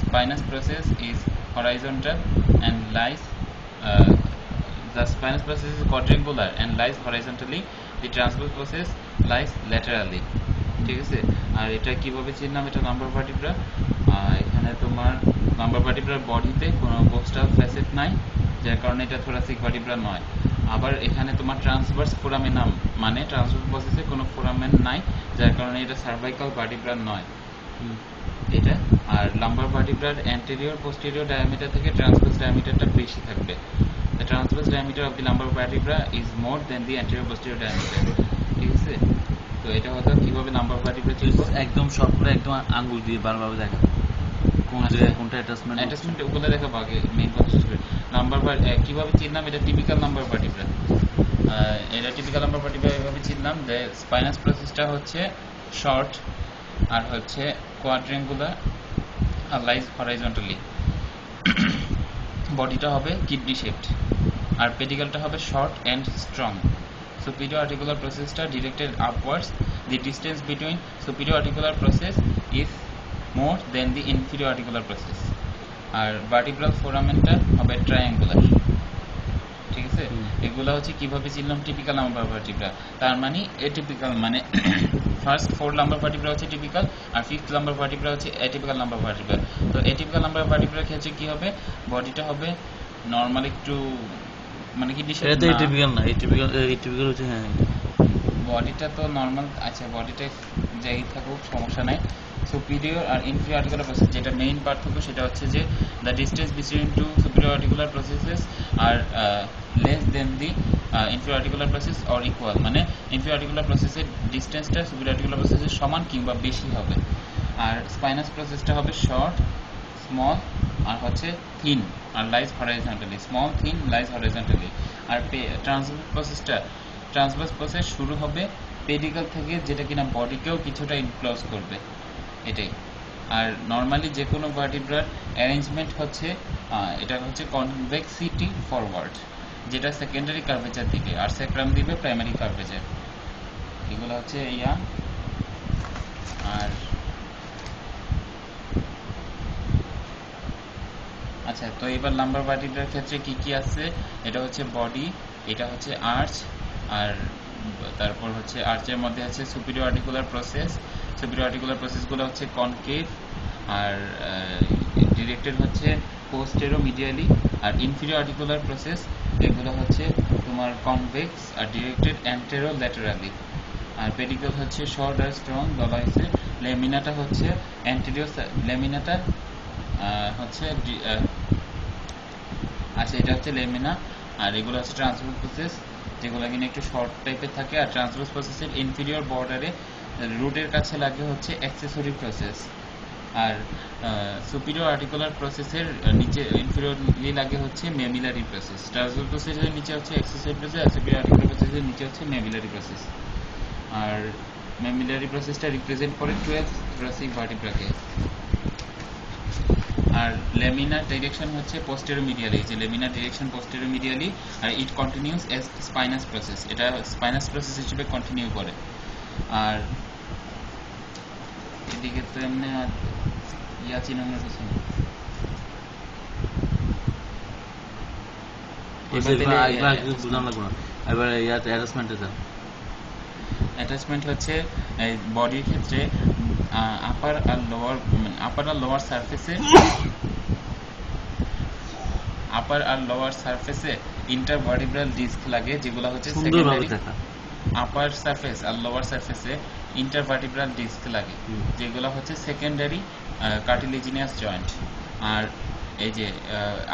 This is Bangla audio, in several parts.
spinous process is horizontal and lies uh, the spinous process is quadrangular and lies horizontally. The transverse process lies laterally. ঠিক আছে, আর এটা কিভাবে চিনলাম? এটা লাম্বার ভার্টিব্রা। এখানে তোমার লাম্বার ভার্টিব্রার বডিতে কোনো কোস্টাল ফ্যাসেট নাই, যার কারণে এটা থোরাসিক ভার্টিব্রা নয়। আবার এখানে তোমার ট্রান্সভার্স ফোরামেনাম মানে ট্রান্সভার্স প্রসেসে কোনো ফোরামেন নাই, যার কারণে এটা সার্ভাইকাল ভার্টিব্রা নয় এটা। আর লাম্বার ভার্টিব্রার অ্যান্টেরিয়র পোস্টেরিয়র ডায়ামিটার থেকে ট্রান্সভার্স ডায়ামিটারটা বেশি থাকবে। The transverse diameter of the lumbar vertebra is more than the anterior posterior diameter. ঠিক আছে, তো এটা হলো কিভাবে লাম্বার ভার্টিব্রা চিনব। একদম সব করে একদম আঙ্গুল দিয়ে বারবার দেখা কোনটা অ্যাটাচমেন্ট ওগুলো দেখাবো আগে, মেইন কথা শেষ করে। লাম্বার কিভাবে চিনলাম? এটা টিপিক্যাল লাম্বার ভার্টিব্রা। এটা টিপিক্যাল লাম্বার ভার্টিব্রা এভাবে চিনলাম যে স্পাইনাস প্রসেসটা হচ্ছে শর্ট আর হচ্ছে কোয়াড্রেঙ্গুলার আর লাইজ হরাইজন্টালি। বডিটা হবে কিডনি শেপড আর পেডিকেলটা হবে short and strong. superior articular processটা directed upwards. The distance between superior articular process is more than the inferior articular process. আর vertebral foramenটা হবে triangular। ঠিক আছে, এগুলা হচ্ছে কিভাবে চিনলাম টিপিক্যাল লাম্বার ভার্টিব্রা। তার মানে এটিপিক্যাল মানে ফার্স্ট 4 লাম্বার ভার্টিব্রা হচ্ছে টিপিক্যাল আর 5th লাম্বার ভার্টিব্রা হচ্ছে অ্যাটিপিক্যাল লাম্বার ভার্টিব্রা। তো অ্যাটিপিক্যাল লাম্বার ভার্টিব্রার ক্ষেত্রে কি হবে? বডিটা হবে নরমাল একটু মানে কি ডিশ, এটা এটিপিক্যাল না, এটিপিক্যাল হচ্ছে হ্যাঁ বডিটা তো নরমাল। আচ্ছা, বডিটা যাই থাকুক সমস্যা নাই। সুপিরিয়র আর ইনফিরিয়র আর্টিকুলার প্রসেস যেটা মেইন পার্থক্য সেটা হচ্ছে যে the distance between two superior articular processes are less than the inferior articular process or equal, মানে ইনফিরিয়র আর্টিকুলার প্রসেসের ডিস্টেন্সটা সুপিরিয়র আর্টিকুলার প্রসেসের সমান কিংবা বেশি হবে। আর স্পাইনাস প্রসেসটা হবে শর্ট, স্মল আর হচ্ছে থিন আর lies horizontally. Small, thin, lies horizontally. আর ট্রান্সভার্স প্রসেস শুরু হবে পেডিকেল থেকে, যেটা কিনা বডিকেও কিছুটা ইনক্লোজ করবে, এটাই। আর নর্মালি যে কোনো ভার্টিব্রার অ্যারেঞ্জমেন্ট হচ্ছে এটা হচ্ছে কনভেক্সিটি ফরওয়ার্ড, যেটা সেকেন্ডারি কার্ভেচার দিকে, আর স্যাক্রাম দিবে প্রাইমারি কার্ভেচার। এগুলো হচ্ছে ইয়া। আর আচ্ছা, তো এবার লাম্বার ভার্টিব্রার ক্ষেত্রে কি কি আছে? এটা হচ্ছে বডি, এটা হচ্ছে আর্চ, আর তারপর হচ্ছে আর্চের মধ্যে আছে superior articular process. Superior articular প্রসেসগুলো হচ্ছে কনকেভ আর ডিরেক্টেড হচ্ছে পোস্টেরোমিডিয়ালি। আর ইনফিরিয়র আর্টিকুলার প্রসেস এগুলো হচ্ছে তোমার কনভেক্স আর ডিরেক্টেড অ্যান্টেরো ল্যাটারালি। আর পেডিকেল হচ্ছে শর্ট আর স্ট্রং, বলা হয়েছে। লেমিনাটা হচ্ছে অ্যান্টেরিয়র, লেমিনাটা হচ্ছে আচ্ছা এটা হচ্ছে লেমিনা। আর এগুলো হচ্ছে ট্রান্সভার্স প্রসেস, যেগুলো কিনা একটু শর্ট টাইপের থাকে। আর ট্রান্সভার্স প্রসেসের ইনফিরিয়র বর্ডারে রুটের কাছে লাগে হচ্ছে অ্যাক্সেসরি প্রসেস। আর সুপিরিয়র আর্টিকুলার প্রসেসের নিচে ইনফিরিয়রলি লাগে হচ্ছে মেমিলারি প্রসেস। ট্রান্সভার্স প্রসেসের নিচে হচ্ছে অ্যাক্সেসরি প্রসেস, আর সুপিরিয়র আর্টিকুলার প্রসেসের নিচে হচ্ছে মেমিলারি প্রসেস। আর মেমিলারি প্রসেসটা রিপ্রেজেন্ট করে 12th থোরাসিক ভার্টিব্রাকে। আর লেমিনার ডাইরেকশন হচ্ছে পোস্টেরোমিডিয়ালি, যে লেমিনার ডাইরেকশন পোস্টেরোমিডিয়ালি। আর ইট কন্টিনিউস এজ স্পাইনাস প্রসেস, এটা স্পাইনাস প্রসেস হিসেবে কন্টিনিউ করে। আর এদিকে তো এমনি আর ইয়া চিনানোর কিছু নেই। অ্যাটাচমেন্ট হচ্ছে বডির ক্ষেত্রে আপার আর লোয়ার সারফেসে ইন্টারভার্টিব্রাল ডিস্ক লাগে, যেগুলো হচ্ছে সেকেন্ডারি। আপার সারফেস আর লোয়ার সারফেসে ইন্টারভার্টিব্রাল ডিস্ক লাগে, যেগুলো হচ্ছে সেকেন্ডারি কার্টিলেজিনিয়াস জয়েন্ট। আর এই যে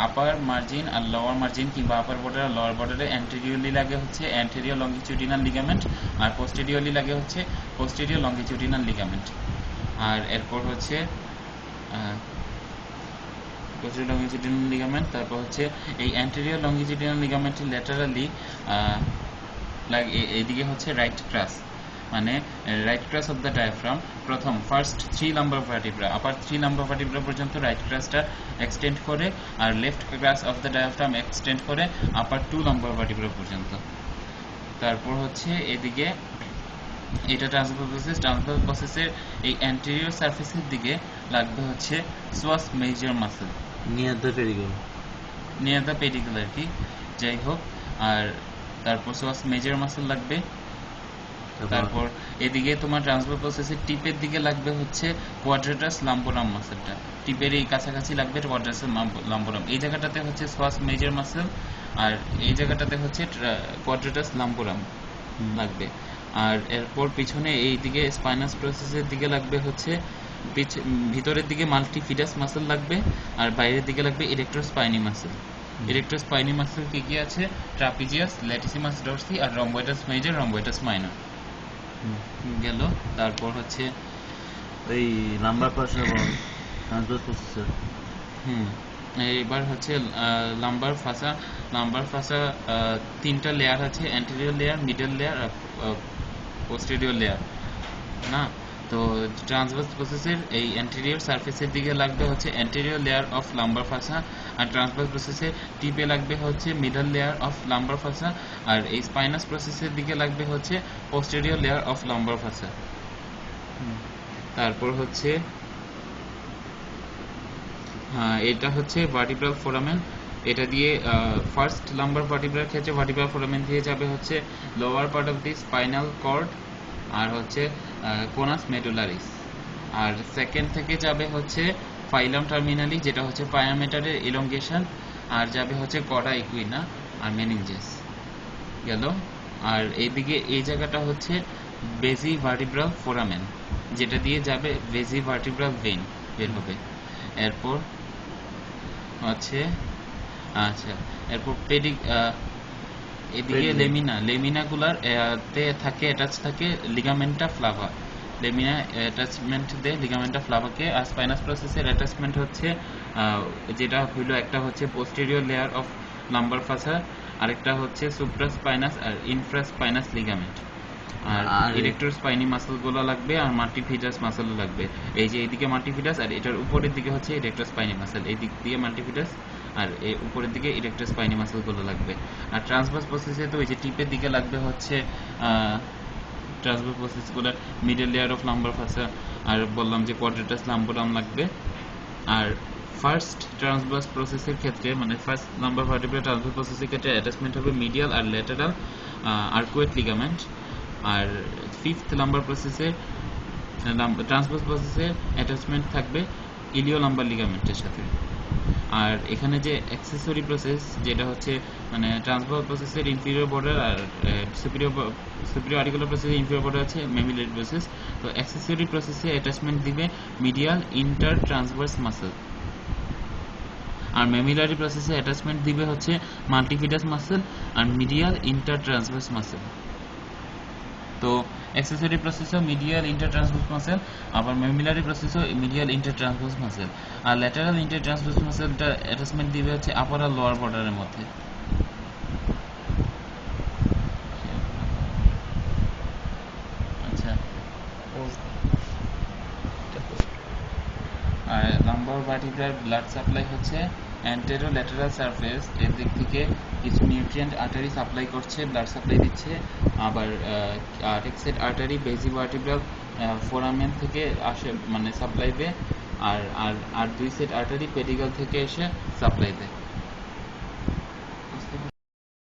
আপার মার্জিন আর লোয়ার মার্জিন কিংবা আপার বর্ডার আর লোয়ার বর্ডারে অ্যান্টেরিয়রলি লাগে হচ্ছে অ্যান্টেরিয়র লঙ্গিটিউডিনাল লিগামেন্ট, আর পোস্টেরিয়রলি লাগে হচ্ছে পোস্টেরিয়র লঙ্গিটিউডিনাল লিগামেন্ট। আর এরপর হচ্ছে পোস্টেরিয়র লঙ্গিটিউডিনাল লিগামেন্ট। তারপর হচ্ছে এই অ্যান্টেরিয়র লঙ্গিটিউডিনাল লিগামেন্টের ল্যাটারালি এইদিকে হচ্ছে রাইট ক্রাস, মানে right crus of the diaphragm. প্রথম first 3 lumbar vertebra, upper 3 lumbar vertebra পর্যন্ত রাইট ক্রাসটা এক্সটেন্ড করে, আর left crus of the diaphragm extend করে আপার 2 লাম্বার ভার্টিব্রা পর্যন্ত। তারপর হচ্ছে এদিকে এটা ট্রান্সভার্স প্রসেসের এই অ্যান্টেরিয়র সারফেসের দিকে লাগবে হচ্ছে psoas major muscle near the pedicle. Near the pedicle আর কি, যাই হোক। আর তারপর সোয়াস মেজর মাসল লাগবে। তারপর এদিকে তোমার ট্রান্সভার্স প্রসেসের টিপের দিকে লাগবে হচ্ছে কোয়াড্রেটাস লাম্বোরাম মাসলটা, টিপের এই কাছাকাছি লাগবে কোয়াড্রেটাস লাম্বোরাম। এই জায়গাটাতে হচ্ছে সোয়াস মেজর মাসল, আর এই জায়গাটাতে হচ্ছে কোয়াড্রেটাস লাম্বোরাম লাগবে। আর এরপর পিছনে এই দিকে স্পাইনাস প্রসেসের দিকে লাগবে হচ্ছে ভিতরের দিকে মাল্টিফিডাস মাসল লাগবে, আর বাইরের দিকে লাগবে ইরেক্টোস্পাইনি মাসল। ইরেক্টোস্পাইনি মাসল কি কি আছে? ট্রাপিজিয়াস, ল্যাটিসিমাস ডরসি, আর রম্বোইটাস মেজর, রম্বোইটাস মাইনর গেল। তারপর হচ্ছে এই লাম্বার পাশে ট্রান্সভার্স প্রসেসর। এবার হচ্ছে লাম্বার ফাসা তিনটা লেয়ার আছে, অ্যান্টেরিয়র লেয়ার, মিডল লেয়ার আর পোস্টেরিয়র লেয়ার না। তো ট্রান্সভার্স প্রসেসের এই অ্যান্টেরিয়র সারফেসের দিকে লাগবে হচ্ছে anterior layer of lumbar fascia, আর ট্রান্সভার্স প্রসেসের টিপে লাগবে হচ্ছে middle layer of lumbar fascia, আর এই স্পাইনাস প্রসেসের দিকে লাগবে হচ্ছে posterior layer of lumbar fascia. তারপর হচ্ছে এটা হচ্ছে ভার্টিব্রাল ফোরামেন, এটা দিয়ে ফার্স্ট লাম্বার ভার্টিব্রার ক্ষেত্রে ভার্টিব্রাল ফোরামেন দিয়ে যাবে হচ্ছে lower part of the spinal cord আর হচ্ছে কোনাস মেডুলারিস, আর সেকেন্ড থেকে যাবে হচ্ছে ফাইলাম টার্মিনালি, যেটা হচ্ছে পায়ামেটারের ইলংগেশন, আর যাবে হচ্ছে কডা ইকুইনা আর মেনিনজেস গেল। আর এইদিকে এই জায়গাটা হচ্ছে বেজি ভার্টিব্রাল ফোরামেন, যেটা দিয়ে যাবে বেজি ভার্টিব্রাল ভেইন বের হবে। এরপর হচ্ছে এরপর এদিকে লেমিনাগুলার তে থাকে অ্যাটাচ থাকে লিগামেন্টা ফ্লাভা, লেমিনা অ্যাটাচমেন্ট দেয় লিগামেন্টা ফ্লাভাকে। আর স্পাইনাস প্রসেসের অ্যাটাচমেন্ট হচ্ছে যেটা হইলো একটা হচ্ছে পোস্টেরিয়র লেয়ার অফ লাম্বার ফাসা, আরেকটা হচ্ছে সুপ্রাস্পাইনাস আর ইনফ্রাস্পাইনাস লিগামেন্ট, আর ইরেক্টর স্পাইনি মাসল গুলো লাগবে, আর মাল্টিফিডাস মাসলও লাগবে। এই যে এইদিকে মাল্টিফিডাস, আর এটার উপরের দিকে হচ্ছে ইরেক্টর স্পাইনি মাসল, এই দিক দিয়ে মাল্টিফিডাস আর এই উপরের দিকে ইরেক্টর স্পাইনি মাসল গুলো লাগবে। আর ট্রান্সভার্স প্রসেসে তো ওই যে টিপের দিকে লাগবে হচ্ছে ট্রান্সভার্স প্রসেস গুলো middle layer of lumbar fascia, আর বললাম যে কোয়াড্রেটাস লাম্বোরাম লাগবে। আর ফার্স্ট ট্রান্সভার্স প্রসেসের ক্ষেত্রে মানে ফার্স্ট নাম্বার ভার্টিব্রাল ট্রান্সভার্স প্রসেসের ক্ষেত্রে অ্যাটাচমেন্ট হবে মিডিয়াল আর ল্যাটারাল আর্কুয়েট লিগামেন্ট। আর ফিফথ লাম্বার প্রসেসের ট্রান্সভার্স প্রসেসের অ্যাটাচমেন্ট থাকবে ইলিও লাম্বার লিগামেন্টের সাথে। আর এখানে যে অ্যাক্সেসরি প্রসেস যেটা হচ্ছে মানে ট্রান্সভার্স প্রসেসের ইনফিরিয়র বর্ডার আর সুপিরিয়র আর্টিকুলার প্রসেসের ইনফিরিয়র বর্ডার আছে মেমিলারি প্রসেস। তো অ্যাক্সেসরি প্রসেসে অ্যাটাচমেন্ট দিবে মিডিয়াল ইন্টার ট্রান্সভার্স মাসল, আর মেমিলারি প্রসেসে অ্যাটাচমেন্ট দিবে হচ্ছে মাল্টিফিডাস মাসল আর মিডিয়াল ইন্টার ট্রান্সভার্স মাসল। তো অ্যাক্সেসরি প্রসেসও মিডিয়াল ইন্টার ট্রান্সভার্স মাসল, আবার মেমিলারি প্রসেসও মিডিয়াল ইন্টার ট্রান্সভার্স মাসল, আর ল্যাটারাল ইন্টার ট্রান্সভার্স মাসলটা অ্যাটাচমেন্ট দিবে হচ্ছে আপার আর লোয়ার বর্ডারের মধ্যে। আচ্ছা, আর লাম্বার ভার্টিব্রাল ব্লাড সাপ্লাই হচ্ছে অ্যান্টেরো ল্যাটারাল সারফেস, এর দিক থেকে কিছু নিউট্রিয়েন্ট আর্টারি সাপ্লাই করছে, ব্লাড সাপ্লাই দিচ্ছে। আবার আরেক সেট আর্টারি বেজি ভার্টিব্রাল ফোরামেন থেকে আসে মানে সাপ্লাই দেয়, আর দুই সেট আর্টারি পেডিগাল থেকে এসে সাপ্লাই দেয়।